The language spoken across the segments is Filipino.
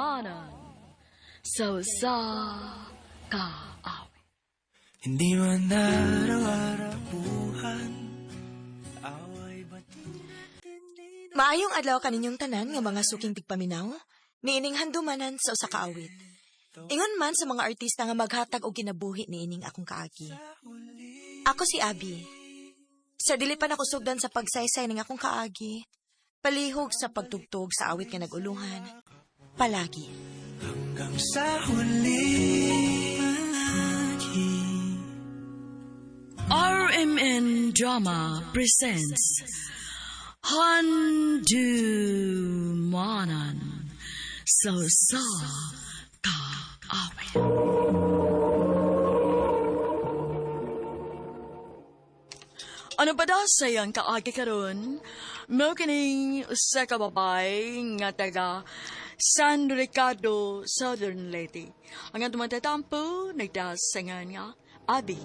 manan so sa kaawit. Hindi man araw-araw buhan, away ba't hindi Maayong adlaw kaninyong tanan nga mga suking tigpaminaw, niining handumanan sa usa ka awit. Ingon man sa mga artista nga maghatag og kinabuhi niining akong kaagi. Ako si Abby. Sa dili pa nakusugdan sa pagsaysay ning akong kaagi, palihog sa pagtugtog sa awit nga naguluhan, palagi. hanggang sa huli palagi. RMN Drama presents Handumanan so sa kaawit. Ano ba daw sayang kaagi karon? Mo kining usa ka babay nga taga San Ricardo, Southern Leyte. Ang atong matatampo nagdasangan nga Abby.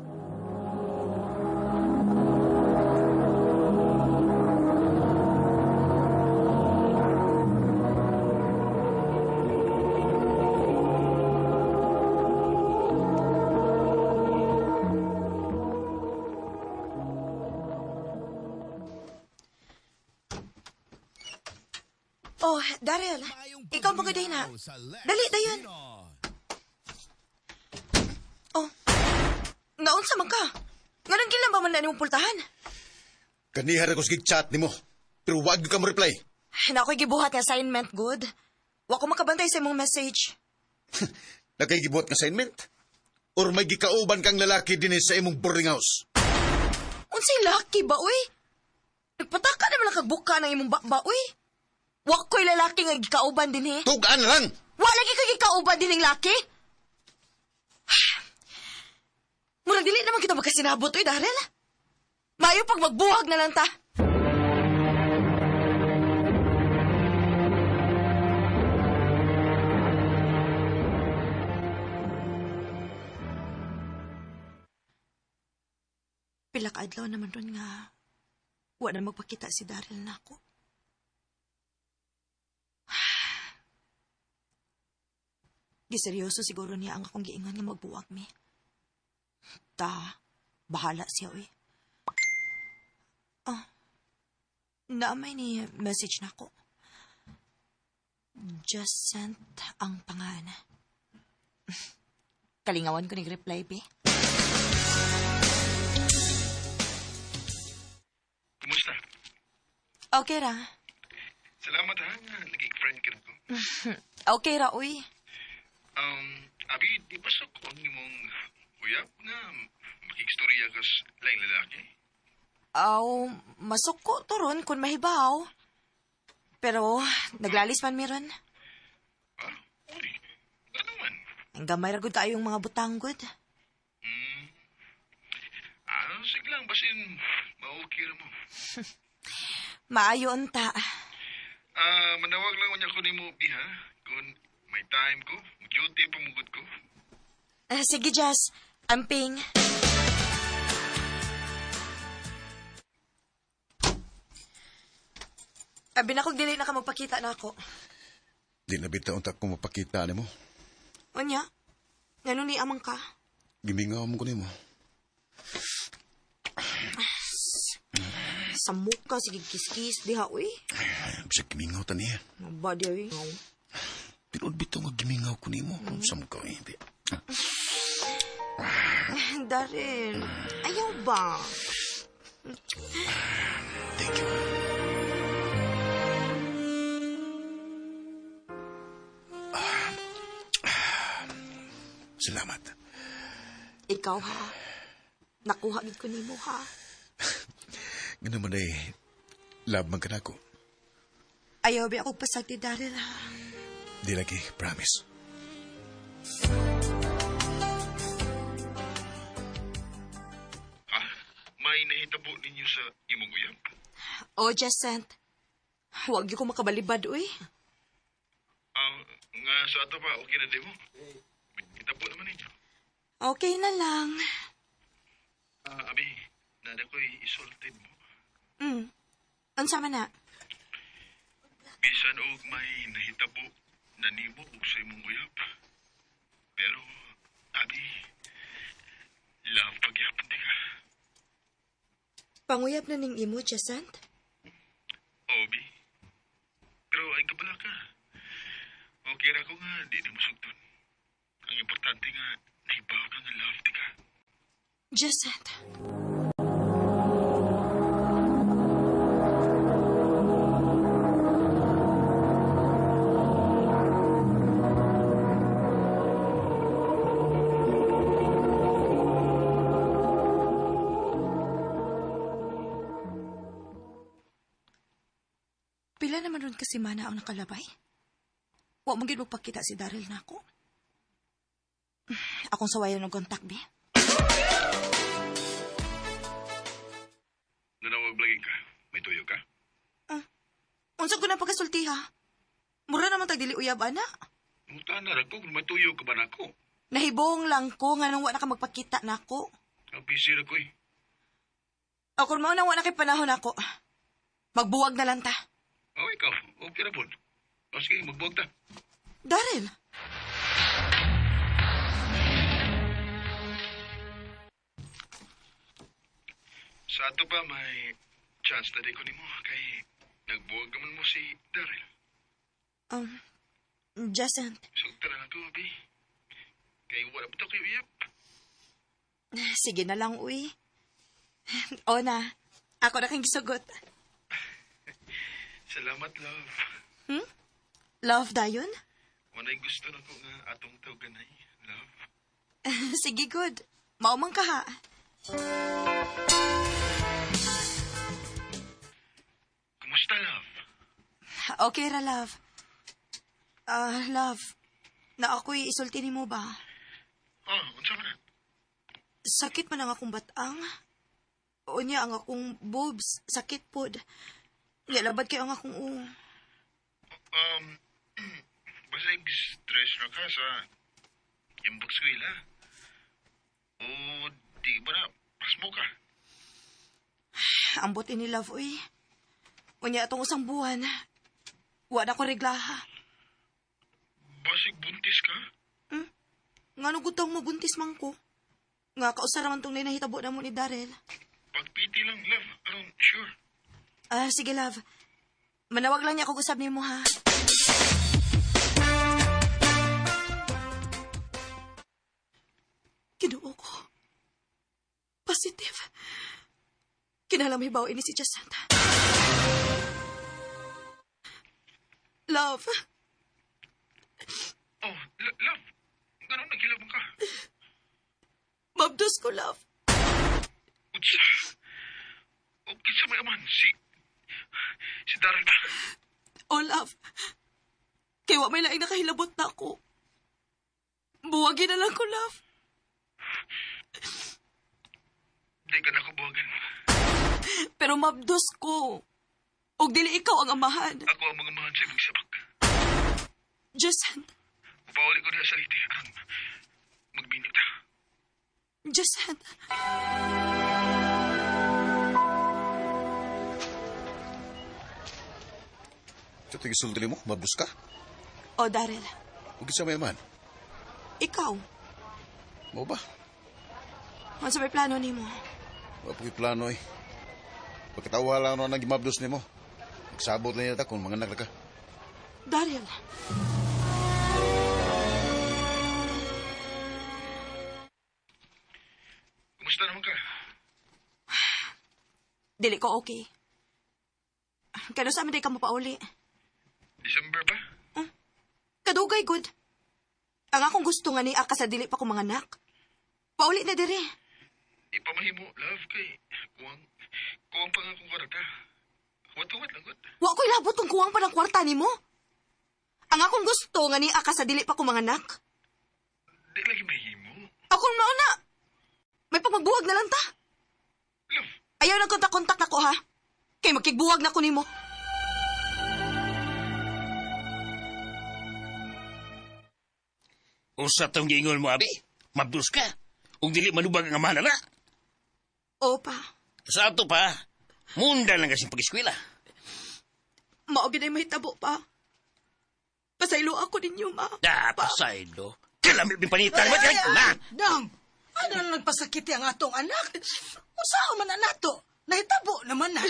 Oh, Daryl, ikaw magaday na. Dali, dayon. Oh, naunsa man ka? Ganun gilang ba man na nimong pultahan? Kanihar ako sige chat ni mo. Pero wag ka mo reply. Na ako'y gibuhat nga assignment, good. Wa ko makabantay sa imong message. Nakaigibuhat ng assignment? Or may gikauban kang lalaki din sa imong boarding house? Unsay laki ba, uy? Nagpataka naman ang kagbuka ng imong ba, uy? Wa ko'y lalaki nga gikauban din, he. Tugaan na lang! Wa lagi ka gikauban din ng laki? Murag dili naman kita magkasinabot, uy, Daryl. Mayo pag magbuhag na lang ta. Pila ka adlaw naman ron nga wa na magpakita si Daryl na ako. Giseryoso siguro niya ang akong giingon nga magbuwag mi. Bahala siya, uy. Naamay ni message na ako. Just sent ang pangalan. Kalingawan ko nag-reply, be. Kumusta? Okay ra. Salamat ha, naging friend ka na ko. Okay ra, uy. Abi, di ba sa kung mong uyap na makikstorya ka sa laing lalaki? Masuko to ron kung mahibaw. Pero, naglalis man meron. Uy, ano man? Ang gamay ra gud kaayong mga butanggod. Sige lang, basin, maukir mo. Maayo unta. Manawag lang niya ko ni mo, Bi, ha? Kung may time ko, duty pamugod ko. Sige, Jazz. Amping. Abi na kong dili na ka magpakita na ako. Di na bitaon ta kung mapakita ni mo. Onya? Ngano ni amang ka? Gimingaw mo ko ni mo. Sa muka, sige kiskis, diha, uy. Bisa gimingaw ta niya. Nabadi, uy. Tinod bitaw nga gimingaw ko ni mo. Sa mukha hindi. Daryl, ayaw ba? Thank you. Salamat. Ikaw, ha? Nakuha gid ko nimo, ha? Ganun man ay love man ka na ako. Ayaw ba ako pasag ni Daryl, ha? Di lagi, promise. May nahitabo ninyo sa imong uyap? O, Jacent. Huwag ko makabalibad, uy. Nga sa ato pa, okay na di mo? May nahitabo naman ninyo. Okay na lang. Abi, nada ko'y isultid mo. Unsa man na? Bisan og may nahitabo nanimo ug sa imong uyab. Pero, Abi, love pagyapon di ka. Panguyab na ning imo, Jacent? Obi. Pero ay kabala ka. Okay ra ko nga, di na musugton. Ang importante nga, nahibaw ka nga love di ka. Jacent. Pila naman ron kasi mana ang nakalabay? Wa mong gid magpakita si Daryl na ako. Akong sawayan ng kontak, be. Nanawag lagi ka. May tuyo ka? Unsang ko na pagkasulti, ha? Mura naman tagdili uyab, ana. Muta na ko kung may tuyo ka ba na ako? Nahibong lang ko nga nang wa na ka magpakita na ako. Busy na ko eh. Ako mao nang wa na kay panahon ako. Magbuwag na lang ta. Oh, ikaw. Okay na po. O sige, magbuwag ta. Daryl, Sa ato pa, may chance na di ko nimo kay nagbuwag naman mo si Daryl. Jacent, Sugta na ako, Abi. Kay wala pa ito kay Uyap. sige na lang, uy. O na, ako na kang gisugot. Salamat, love. Love dayon? Wanay gusto na ko nga atong tawganay, love. Sige, good. Maumang ka, ha? Kumusta, love? Okay ra, love. Love, na ako'y isulti ni mo ba? Oh, unsa man na? Sakit man ang akong batang. O niya ang akong boobs. Sakit pod. Labad kayo ang akong Basta stress na ka sa imbok skwela. O di ba na, pasmo ka? Ambot ini love, uy. Unya atong usang buwan. Wa na ko reglaha. Basig buntis ka? Nga no gutong mabuntis man ko. Nga kausara man tong nahitabo na mo ni Daryl. Pagpiti lang, love. Aron, sure. Sige, love. Manawag lang niya ako usab ni mo, ha? Kinuo ko. Positive. Kinalamhibaw ini si Jacenta. Love. Oh, love. Ganun nagkilabang ka. Mabdos ko, love. Utsa. Okay sa may aman, si Daryl ba? Oh, love. Kaya wa may laing nakahilabot na ako. Buwagin na lang ko, love. Di ka na ko buwagan. Pero mabdos ko. Og dili ikaw ang amahan. Ako ang mga mahan sa ibang sabak. Jacent. Pauli ko na sa liti. Magbinit ta. Jacent. Ito tigisulti mo, mabus ka. O, Daryl. Huwag sa may man. Ikaw. Mo ba? Ano sa may plano ni mo? Wapoy plano eh. Pagkatawa lang no nang gimabdos ni mo. Nagsabot lang yata kung mga naglaka. Daryl. Kumusta naman ka? Dili ko okay. Kano sa amin di ka mapauli. December ba? Kadugay, good. Ang akong gusto nga ni Aka sa dili pa ko mga anak. Pauli na dire. Ipamahimo, love, kay kuwang pa nga kong karata. Huwat-huwat lang, good. Wa ko'y labot kung kuwang pa ng kwarta ni mo. Ang akong gusto nga ni Aka sa dili pa ko mga anak. Di lagi mahimo. Akong mauna. May pagmagbuwag na lang ta. Love, Ayaw na kontak-kontak na ko, ha? Kay magkigbuwag na ko ni mo. Usa tong giingon mo, abi. Mabdus ka. Ug dili manubag ang amahan na. Opa. Sa ato pa, munda lang kasing pag-eskwela. Maogin ay mahitabo pa. Pasay Pasaylo ako ninyo, ma. Pasaylo. Kalamit yung panitan. Ma! Dang, ano lang nagpasakiti ang atong anak? Usaw man na nato. Nahitabo naman na.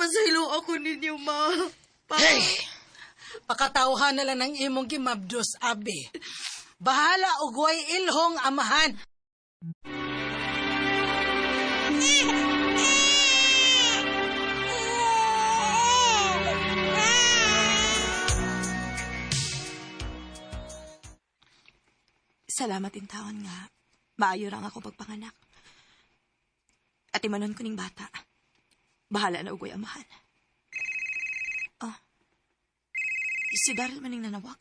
Pasaylo ako ninyo, ma. Hey! Pakatawhan na lang ng imong gimabdos, Abi. Bahala og way ilhong amahan. Salamat in taon nga. Maayo lang ako pagpanganak. At imanon ko ning bata. Bahala na ugoy amahan. Oh. Si Daryl maning nanawag.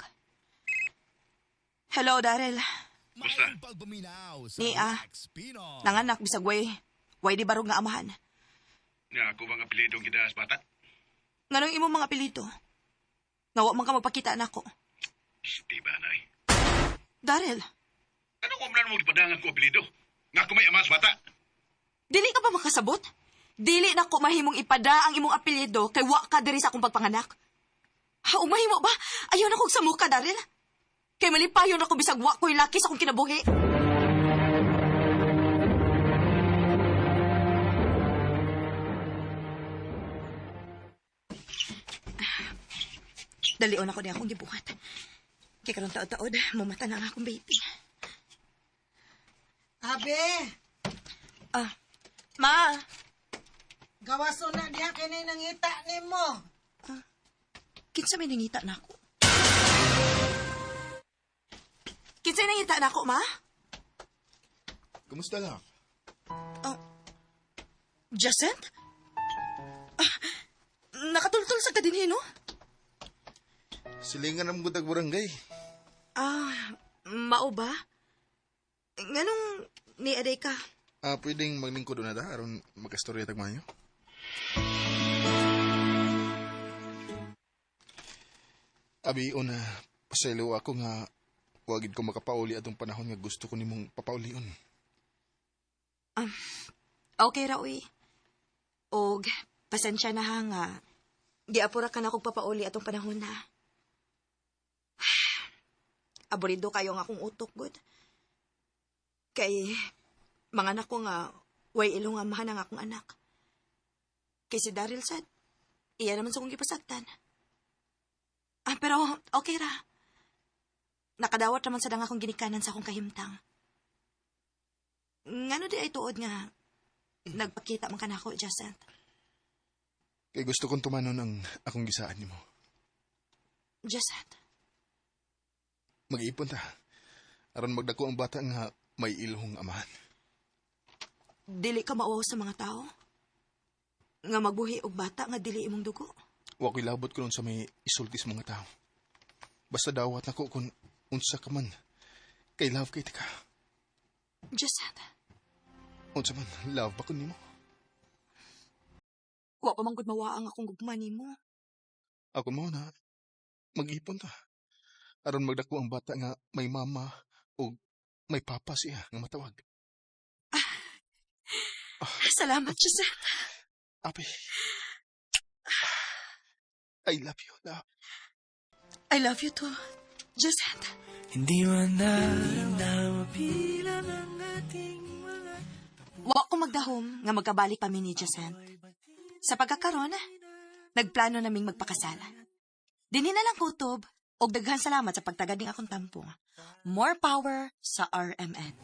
Hello, Daryl. Basta, Ni, nanganak bisag way di barog nga amahan. nga ako bang apelidong gidaas bata? Nganong imong mga apelyido? Nga wa man ka magpakita nako. Di ba, Nay? Daryl, Ano ko man mo ipadangan ko apelido? Nga ako may amas bata? dili ka ba makasabot? Dili na ko mahimong ipada ang imong apelyido kay wa ka diri sa akong pagpanganak. Ha, umahimo ba? Ayaw na kong samuka, Daryl. Kay malipayon ako bisag wa ko'y laki sa akong kinabuhi. Dalion ako niya akong gibuhat. Kay karong taod-taod, mumata na nga akong baby. Abi, Ma! gawaso na diha kinay nangita nimo. Kinsa may nangita na ako? Kinsa may nangita na ako, Ma? Kumusta lang? Jacent? Nakatultol sa kadinhi, no? Silingan ng gutag barangay. Mao ba? Nganong ni aday ka? Pwedeng maglingkod na da aron magkastorya tagmayo. Abi, una, pasaylo ako nga wagid ko makapauli atong panahon nga gusto ko nimong papaulion. Okay ra, uy. Og, pasensya na ha nga. Giapura ka na kong papauli atong panahon na. Aborido kayo nga akong utok, good. Kay, mga anak ko nga, way ilong amahan ang akong anak. Kay si Daryl sad, iya naman sa kong ipasagtan. Pero, okay ra. Nakadawat naman sa dang akong ginikanan sa akong kahimtang. Ngano di ay tuod nga, nagpakita man ka na ako, Jacent. Kay gusto kong tumanon ang akong gisaan nimo. Jacent, Mag-iipon ta. Aron magdako ang bata nga may ilhong amahan. dili ka mauwaw sa mga tao? Nga magbuhi og bata nga dili imong dugo? Wa ko'y labot ko nun sa may isulti sa mga tao. Basta dawat na ko kung unsa ka man. Kay love kay ka. Jacent, Unsa man, love ba ko nimo? wa pa man gud mawaang akong gugma nimo. Ako mo na, mag-ipon ta. Aron magdako ang bata nga may mama o may papa siya nga matawag. Salamat, Jacent. Abi, I love you, love. I love you too, Jacent. Hindi man na mapilang ang ating mga Wa ko magdahom nga magkabalik kami ni Jacent. Sa pagkakaroon, nagplano naming magpakasala. Dinhi na lang kutob, og daghan salamat sa pagtagad ning akong tampo. More power sa RMN.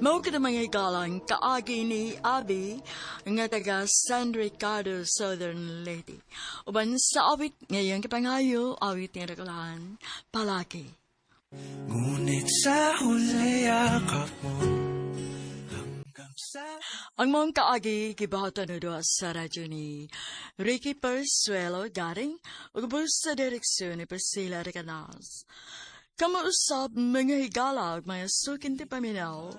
Mao kita mga igalang kaagi ni Abby nga taga San Ricardo, Southern Leyte. Uban sa awit ngayong kipangayo, awit nga regulahan, palaki. Ngunit sa huli yakap mo hanggang sa Ang mong kaagi gibahatan na sa radyo ni Ricky Persuelo garing ug sa direksyon ni Priscilla Recanas. Kamuusap mga higala ug mga sukin ti paminaw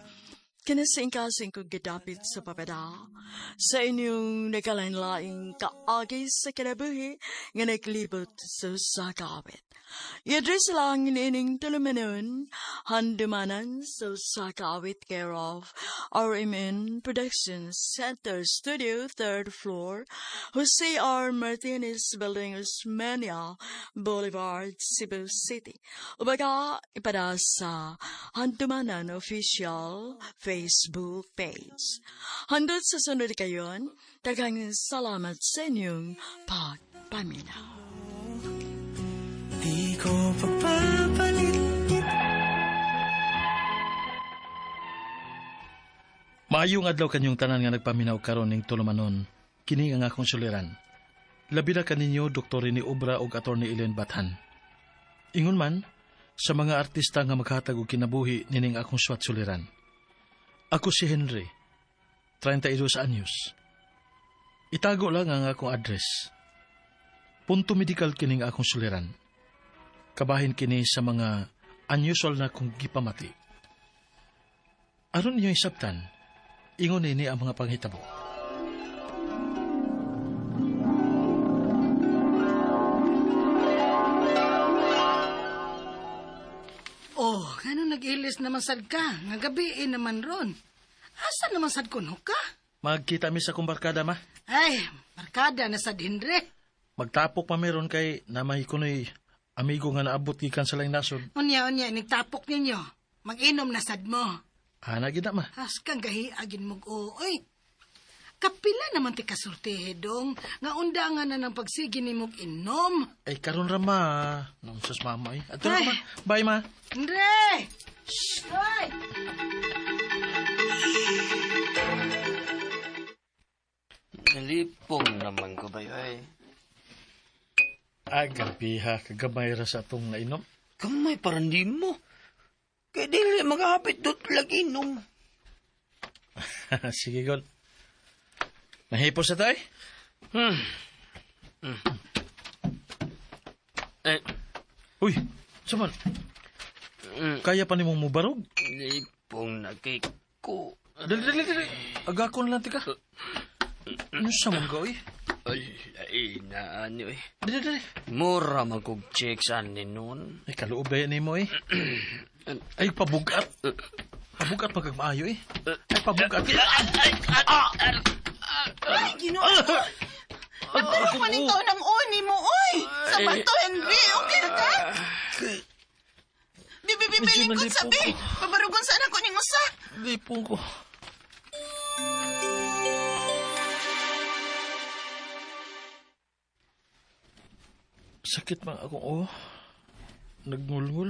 Kinasing-kasing ko gidapit sa papada sa inyong nagkalain-laing kaagi sa kinabuhi nga naglibot sa kawit. I-address lang inining tulumanon, handumanan sa kawit care of RMN Productions Center Studio, 3rd floor, Jose R. Martinez Building, Osmeña Boulevard, Cebu City. Ubaga, ipada sa Handumanan Official Facebook page. Handot sa sunod kayon, daghang salamat sa inyong pagpaminaw. Di ko pagpapalit kita. Maayong adlaw kanyong tanan nga nagpaminaw karon ning tulumanon. Kini ang akong suliran. Labi na kaninyo Dr. ni Obra ug Attorney Ellen Bathan. Ingon man sa mga artista nga maghatag og kinabuhi nining akong suwat suliran. Ako si Henry, 32 anyos. Itago lang ang akong address. Punto medical kining akong suliran. Kabahin kini sa mga unusual na kong gipamati. Aron ninyo isabtan, ingon ini ang mga panghitabo. Oh, ano nag-ilis naman sad ka? Nga gabiin naman ron. Asa naman sad kuno ka? Magkita mi sa kong barkada, ma. Ay, barkada na sad Henry. Magtapok pa meron kay namay kuno'y amigo nga naabot gikan sa laing nasod. Unya, nagtapok ninyo. Mag-inom na sad mo. Ana gid na, ma. As kang gahiagin mong uoy. Kapila naman ti kasulti dong, nga undangan na ng pagsigi ni mong inom. Ay karon ra, ma. Nung sas mama eh. Ato na, Ay. ma. Bye, ma. Andre! Hoy! Nalipong naman ko ba ay? Agabi ha, kagamay ra sa atong nainom. Kamay parang di mo. Kaya dili magahapit doon lagi inom. Sige, Gol. Mahipos na tayo? Eh, Uy, saman. Kaya pa ni mong mubarog? lipong na kay ko. Dali. Agakon lang, tika. Ano sa mong gawi? Ay, na ano eh. Dali. Mura magkog-check saan ni noon. Ay, kaloob ba yan mo eh? Ay, pabugat. Pabugat magkagmaayo eh. Ay, pabugat. Ay, Ginoo. Ano maning taon ang uni mo, oy? Sa bato, Henry, okay na ka? Bibibiling ko sabi. Pabarugon sana ko ning usa. Lipong ko. Sakit man akong Nagngulngul.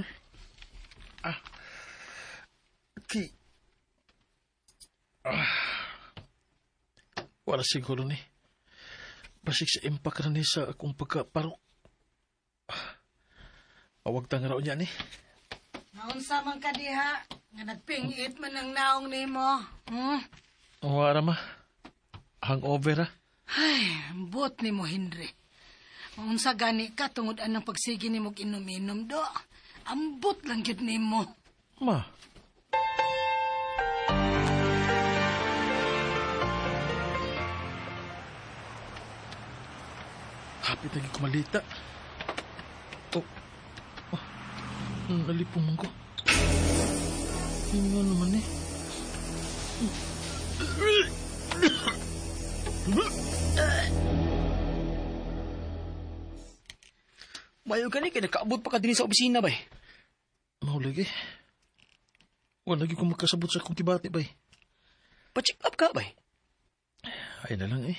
Wala siguro ni. Basik sa impact na ni sa akong pagkaparok. Awag tang raw niya ni. Naunsa man ka diha, nga nagpingit man ang naong nimo. Wala ma. Hangover ha. Ay, bot ni mo, Henry. Maunsa gani ka tungod anang pagsigi ni mo inom-inom do. Ambot lang yun ni mo. Ma. Hapit lagi kumalita. Nalipong man ko. Hindi naman eh. Mayo ka ni, kaya nakaabot pa ka din sa opisina ba eh? Mahulog eh. Wala lagi ko magkasabot sa akong kibati ba eh. Pa-check up ka ba eh? Ay na lang eh.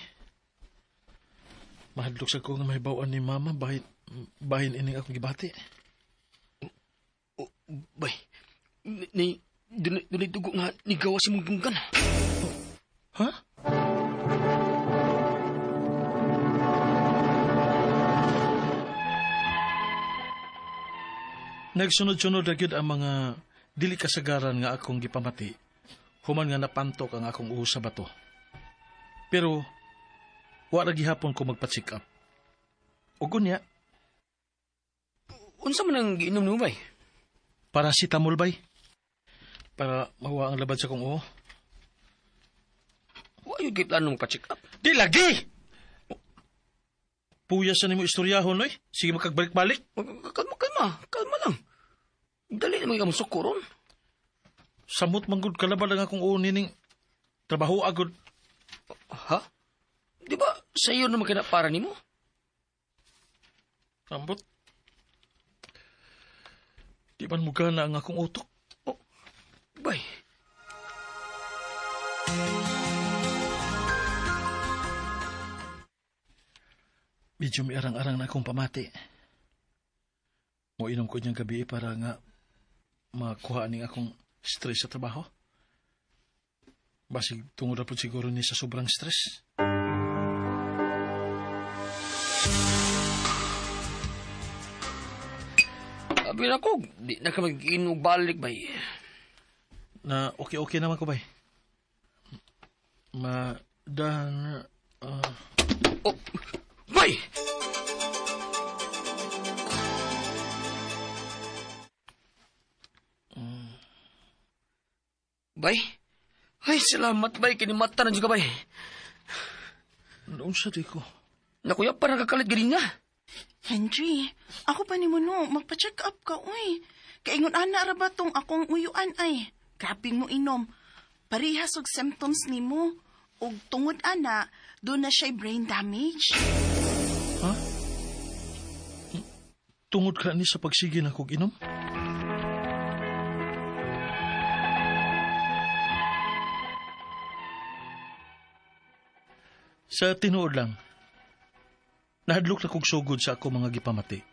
Mahadlok sa ko nga may bawaan ni mama bahin ining akong gibati. Bay, dunay dugo nga ni gawa si mong dunggan. Ha? Nagsunod-sunod na gyud ang mga dili kasagaran nga akong gipamati. Human nga napantok ang akong uho sa bato. Pero wala gihapon ko magpa-check up. Ug unya, Unsa man ang giinom mo bay? paracetamol bay. Para mawa ang labad sa kong uho. yung plano mo pa-check up. Di lagi! Puyasan mo istoryahon, oy. Sige makagbalik-balik. Kalma lang. Dali naman ka musukuron. Samot manggod kalaban lang akong unining trabaho agod. Ha? Di ba sa'yo naman kinapara ni mo? Ambot. Di man mugana ang akong utok. Bay. Medyo may arang-arang na akong pamati. Mo inom ko niyang gabi para nga makuha ning akong stress sa trabaho. Basig tungod na po siguro ni sa sobrang stress. Sabi na ko, di na ka mag-inog balik, bay. Na okay naman ko bay. Madan... Bay! Bay? Ay, salamat, bay. Kinimata na dyan ka, bay. Noon sa di ko. Nakuya, parang kakalit galing nga. Henry, ako pa ni mo no, magpa-check up ka, uy. Kaingon ana ra ba tong akong uyuan ay. Grabing mo inom. Parihas og symptoms ni mo. Og tungod ana, doon na siya'y brain damage. Ha? Tungod ka ni sa pagsige na kog inom? Sa tinuod lang, nahadlok na kog sugod sa ako mga gipamati.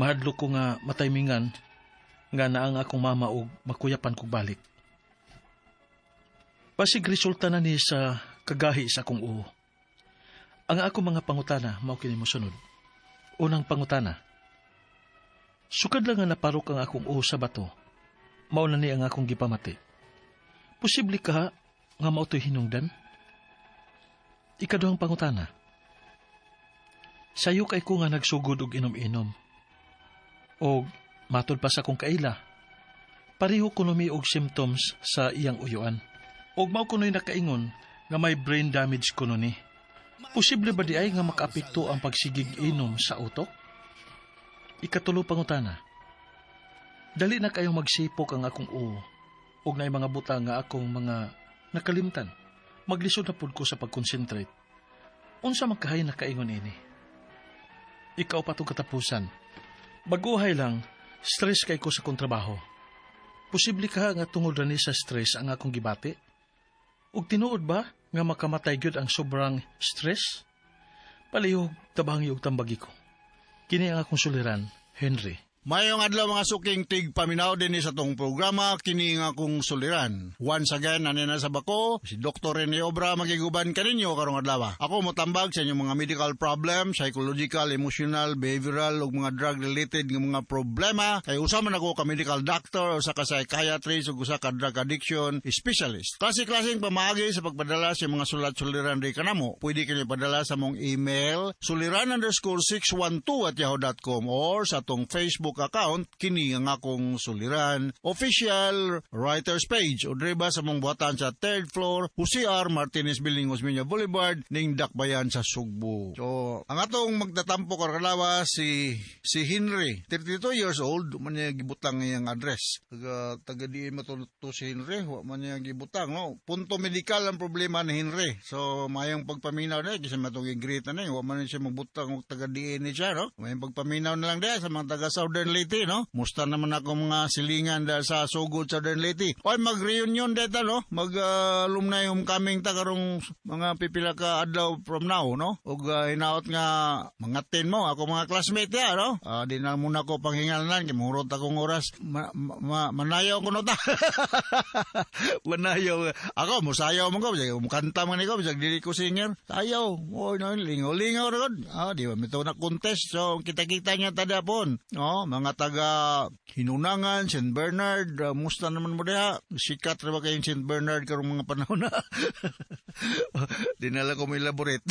Mahadlok ko nga mataymingan nga naang akong mama og makuyapan kog balik. Basig resulta na ni sa kagahi sa akong uho. Ang ako mga pangutana mao kini mosunod. Unang pangutana. Sukad lang nga naparok ang akong uho sa bato. Mao na ni ang akong gipamati. Posible ka nga mao toy hinungdan? Ikaduhang pangutana. Sayo kay ko nga nagsugod og inom-inom. O matod pa sa kong kaila. Pareho ko numi og symptoms sa iyang uyuan. Og mao kuno'y nakaingon nga may brain damage kuno ni. Posible ba di ay nga makaapekto ang pagsigig inom sa utok? Ikatulo pangutana. Dali na kayong magsipok ang akong uo og naay mga butang nga akong mga nakalimtan. Maglisod na pud ko sa pagkonsentrate. Unsa magkahay na kaingon ini? Ikaw pa itong katapusan. Baguhay lang, stress kay ko sa kong trabaho. Posible ka nga tungod na ni sa stress ang akong gibati? Ug tinuod ba nga makamatay gyud ang sobrang stress? Palihog tabang yung tambagi ko. Kini ang akong suliran, Henry. Mayong adlaw mga suking tig paminaw din sa tong programa kini nga kong suliran. Once again anina sa bako si Dr. Rene Obra magiguban kaninyo karong adlaw. Ako motambag sa inyong mga medical problem, psychological, emotional, behavioral ug mga drug related nga mga problema. Kay usa man ako ka medical doctor, usa ka psychiatrist ug usa ka drug addiction specialist. Klase-klaseng pamaagi sa pagpadala sa mga sulat-suliran di kanamo. Pwede kini padala sa mong email suliran_612@yahoo.com or sa tong Facebook account kini nga akong suliran official writers page o driba sa mong buhatan sa 3rd floor Jose R. Martinez Building, Osmeña Boulevard ning Dakbayan sa Sugbo. So ang atong magtatampo karalawa si Henry, 32 years old, man niya gibutang iyang address. Taga di mo to si Henry, wa man niya gibutang, no. Punto medikal ang problema ni Henry. So mayong pagpaminaw na kasi matong i-greet na wa man siya magbutang og taga di ni siya, no. Mayong pagpaminaw na lang diha sa mga taga Southern Leyte, no? Musta naman ako mga silingan dahil sa sugod Southern Leyte. Oy, mag-reunion dito, no? Mag-alumni homecoming ta karong mga pipila ka adlaw from now, no? Ug hinaot nga mga 10 mo, ako mga classmate ya, no? Di na muna ko panghingalan, kimurot akong oras. Manayaw ko no ta. Manayaw. Ako, musayaw mo ko. Mukanta man ko, bisag dili ko singer. Sayaw. Oy, no, lingaw-lingaw ron. Di ba, mito na contest. So, kita-kita niya tada pon. No, mga taga Hinunangan, St. Bernard, musta naman mo diha? Sikat na ba kayong St. Bernard karong mga panahon na? Dinala ko may laborate.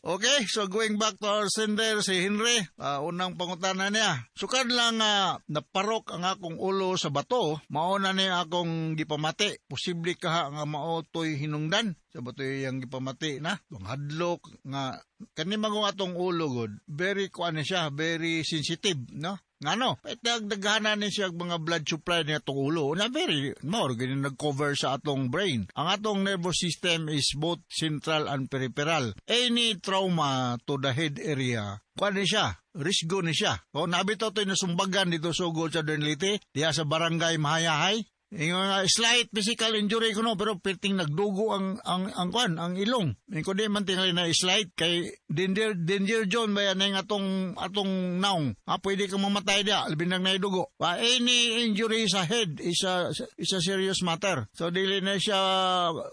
Okay, so going back to our sender, si Henry, unang pangutana niya. Sukad lang naparok ang akong ulo sa bato, mauna niya akong gipamati. Posible ka nga mao to'y hinungdan. Sa bato yung ipamati na, ang hadlok, nga, kani mga atong ulo, good, very, kuan siya, very sensitive, no? Ngano, dagdaghana ni siya mga blood supply niya itong ulo. Na very more, ganyan nag-cover sa atong brain. Ang atong nervous system is both central and peripheral. Any trauma to the head area, kuan ni siya, risgo ni siya. O nabitaw ito nasumbagan dito sa Ugol sa Dernlite, diya sa barangay Mahayahay. Yung slight physical injury ko no, pero perting nagdugo ang ilong. Ko di man tingali na slight kay danger zone ba yan ang atong naong. Pwede kang mamatay dia, labi nang naidugo. Any injury sa head is a serious matter. So dili na siya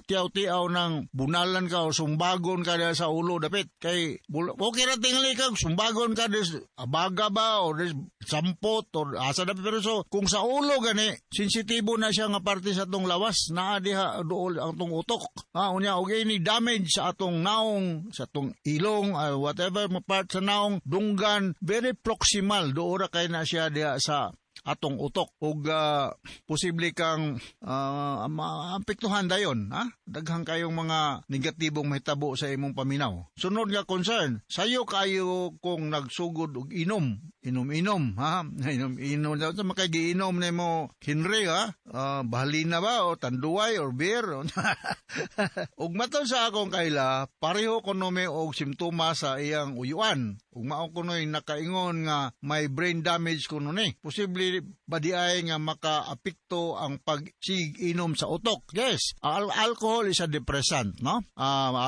tiyaw-tiyaw ng bunalan ka o sumbagon ka sa ulo dapit. Kay okay ra tingali ka sumbagon ka des abaga ba o des sampot o asa dapit, pero so kung sa ulo gani sensitibo na siya nga parte sa atong lawas, naa diha dool ang atong utok. Unya og any damage sa atong naong, sa atong ilong, whatever part sa naong, dunggan, very proximal doora kay na siya diha sa atong utok ug posible kang maapektuhan dayon, daghang kayong mga negatibong mahitabo sa imong paminaw. Sunod nga concern, sayo kayo kung nagsugod og inom, inom sa makagiinom nimo Henry, bahalina ba o tanduay or beer ug maton sa akong kaila, pareho kuno may og simptomas sa iyang uyuan ug mao kunoy nakaingon nga may brain damage kuno ni. Posible badiay nga makaapekto ang pag-inom sa utok. Yes, alcohol is a depressant, no?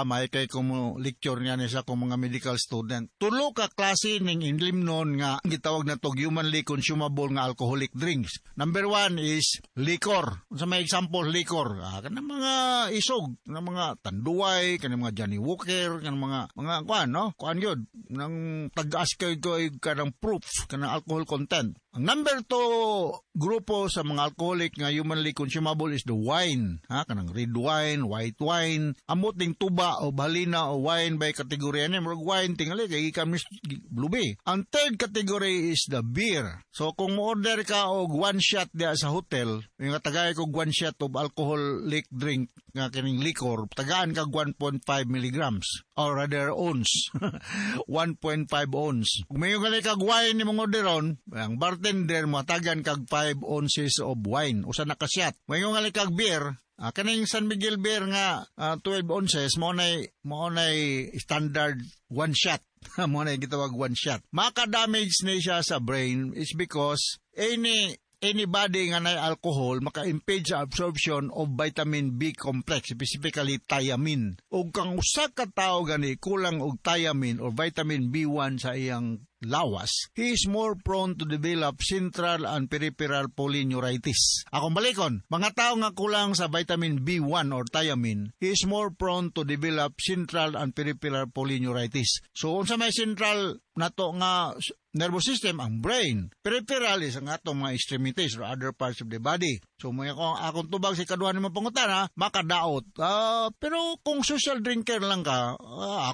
May kay kung lecture niya ni sa kung mga medical student. Tulo ka klase ning inlimnon nga gitawag na to humanly consumable nga alcoholic drinks. Number 1 is liquor. Sa may example, liquor. Kanang mga isog, kanang mga tanduay, kanang mga Johnny Walker, kanang mga kuan, no? Kuan yun. Nang tag-as kayo kanang proof, kanang alcohol content. Ang number 2 grupo sa mga alcoholic nga humanly consumable is the wine. Kanang red wine, white wine, amot ning tuba o balina o wine by kategorya ni murag wine tingali kay ikan blueberry. Ang third category is the beer. So kung mo-order ka og one shot diya sa hotel, yung tagay kog one shot of alcoholic drink nga kining liquor, tagaan kag 1.5 milligrams or rather ounce. 1.5 ounce. Kung may gali kag wine nimong orderon, ang bartender mo tagan kag 5 ounces of wine usa na ka shot. May gali kag beer, kaning San Miguel beer nga 12 ounces mo nay standard one shot. Mo nay gitawag one shot. Maka-damage na siya sa brain is because anybody nga na alcohol maka-impede sa absorption of vitamin B complex, specifically thiamine. O kang usa ka tawo gani kulang og thiamine or vitamin B1 sa iyang lawas, he is more prone to develop central and peripheral polyneuritis. Akong balikon, mga tao nga kulang sa vitamin B1 or thiamine, he is more prone to develop central and peripheral polyneuritis. So, unsa may central nato nga nervous system, ang brain. Peripheral is ang atong mga extremities or other parts of the body. So, may akong tubag si kaduhan naman pangutana, makadaot. Pero kung social drinker lang ka,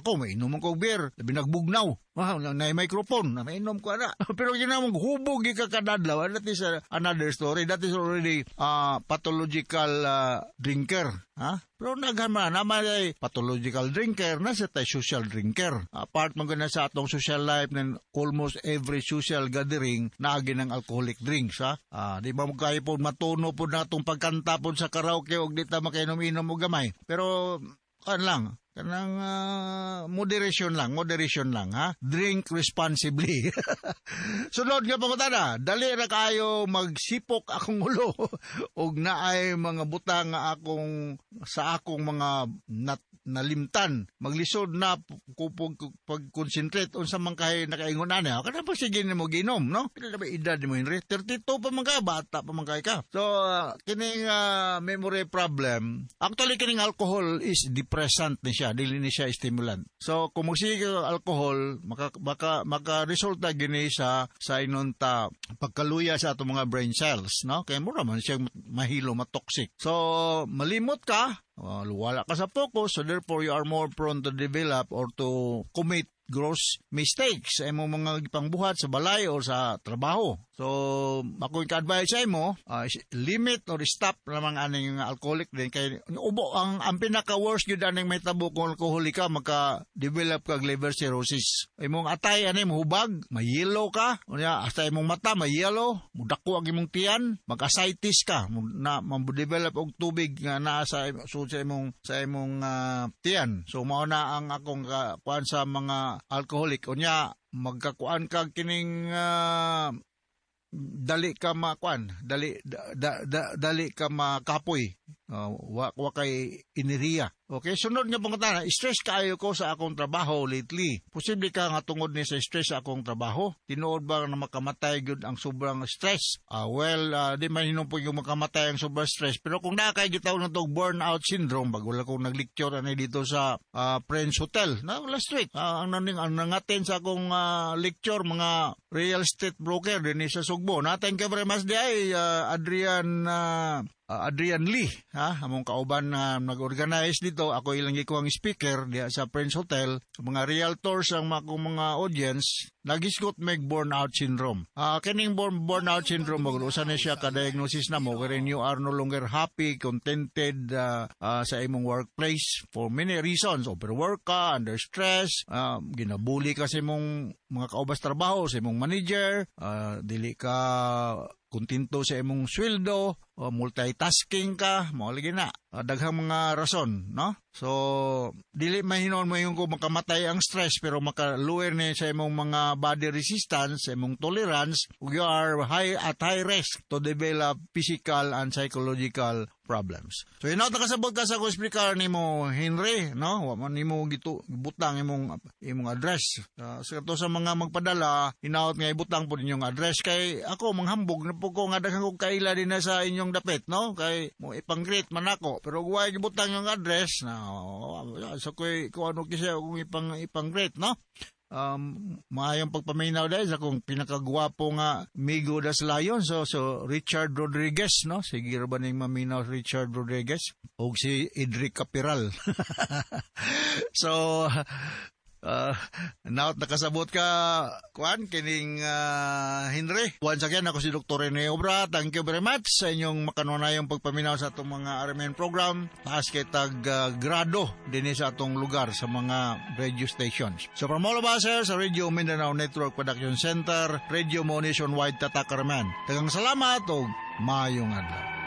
ako may inom ko beer, labi nagbugnaw. Na microphone, na mainom ko na. Pero ginamong hubog ka kadadlaw, that is another story. That is already pathological drinker. Pero naghaman naman ay pathological drinker, nasa tayo social drinker. Apart magana sa atong social life, ng almost every social gathering, naagin ng alcoholic drinks. Di ba magkayo po matuno po na itong pagkanta po sa karaoke o di ta makainom-inom mo gamay. Pero, lang, kanang moderation lang, drink responsibly. Sunod nga pangutana, dali ra kayo magsipok akong ulo og naay mga butang nga sa akong mga nalimtan, maglisod na pag-concentrate unsa man kay nakaingon ana. Kana pa sige nimo ginom, no? Pila ba edad nimo Henry? 32 pa man ka, bata pa man kay ka. So kining memory problem, actually kining alcohol is depressant ni siya, dili ni siya stimulant. So kung magsige ka alcohol, maka-resulta gini sa inunta pagkaluya sa atong mga brain cells, no? Kaya mura man siya mahilo, matoxic. So malimot ka, wala ka sa focus, so therefore you are more prone to develop or to commit gross mistakes sa imong mga pangbuhat sa balay o sa trabaho. So, ako yung ka-advise sa imo, limit or stop lamang aning alcoholic din. Kay ubo, ang pinaka-worst yun aning may tabo kung alcoholic ka, maka-develop kag liver cirrhosis. Imong atay, mahubag, may yellow ka, hasta imong mata, may yellow, mudako ang imong tiyan, mag-ascites ka, mabudevelop og tubig nga naa sa imong tiyan. So, mao na ang akong kuan sa mga alcoholic. Unya, magkakuan kag kining dali ka makapoy. Wa kay iniriya. Okay, sunod nga pangutana, stress kaayo ko sa akong trabaho lately. Posible ka nga tungod ni sa stress sa akong trabaho? Tinuod ba na makamatay gyud ang sobrang stress? Di man hinumpo yung makamatay ang sobrang stress. Pero kung nakakay gitaw na itong burnout syndrome, wala kong nag-lecture dito sa Friends Hotel last week. Ang nangatin sa akong lecture, mga real estate broker din sa Sugbo. Thank you very much di ay Adrian Lee, among kauban na nag-organize dito. Ako ilang ikuang speaker diya sa Prince Hotel. Mga realtors ang mga audience, nagisgot may burnout syndrome. Kining burnout syndrome, mag-usan na siya ka-diagnosis na mo, wherein you are no longer happy, contented sa imong workplace for many reasons. Overwork ka, under stress, ginabuli ka sa imong mga kaubas trabaho, sa imong manager, dili ka kontento sa imong sweldo, multitasking ka, mo lagi na. Daghang mga rason, no? So, dili mahinon mo yung kung makamatay ang stress, pero makaluwer ni sa imong mga body resistance, sa imong tolerance, you are at high risk to develop physical and psychological problems. So, nakasabot ka sa hospital ni mo, Henry, no? Waman ni mo butang imong address. Sa mga magpadala, inaot nga ibutang po ninyong address. Kay ako, manghambog na po ko nga daghang kong kaila din na sa inyong dapit, no? Kay mo ipang-greet man ako. Pero guway ibutang yung address, na so kung ano kasi kung ipang-greet, no? Maayong pagpaminaw dahil sa kung pinakagwapo nga Migo das Lion, so Richard Rodriguez, no? Sige ba ning maminaw Richard Rodriguez o si Idric Capiral. So nakasabot ka kuan kining Henry. Once again, ako si Dr. Rene Obra. Thank you very much sa inyong makanunayong pagpaminaw sa atong mga RMN program. Taas kay grado din sa atong lugar sa mga radio stations. So from all of us here sa Radio Mindanao Network Production Center, Radio Mo Nationwide Tatak RMN. Daghang salamat o maayong adlaw.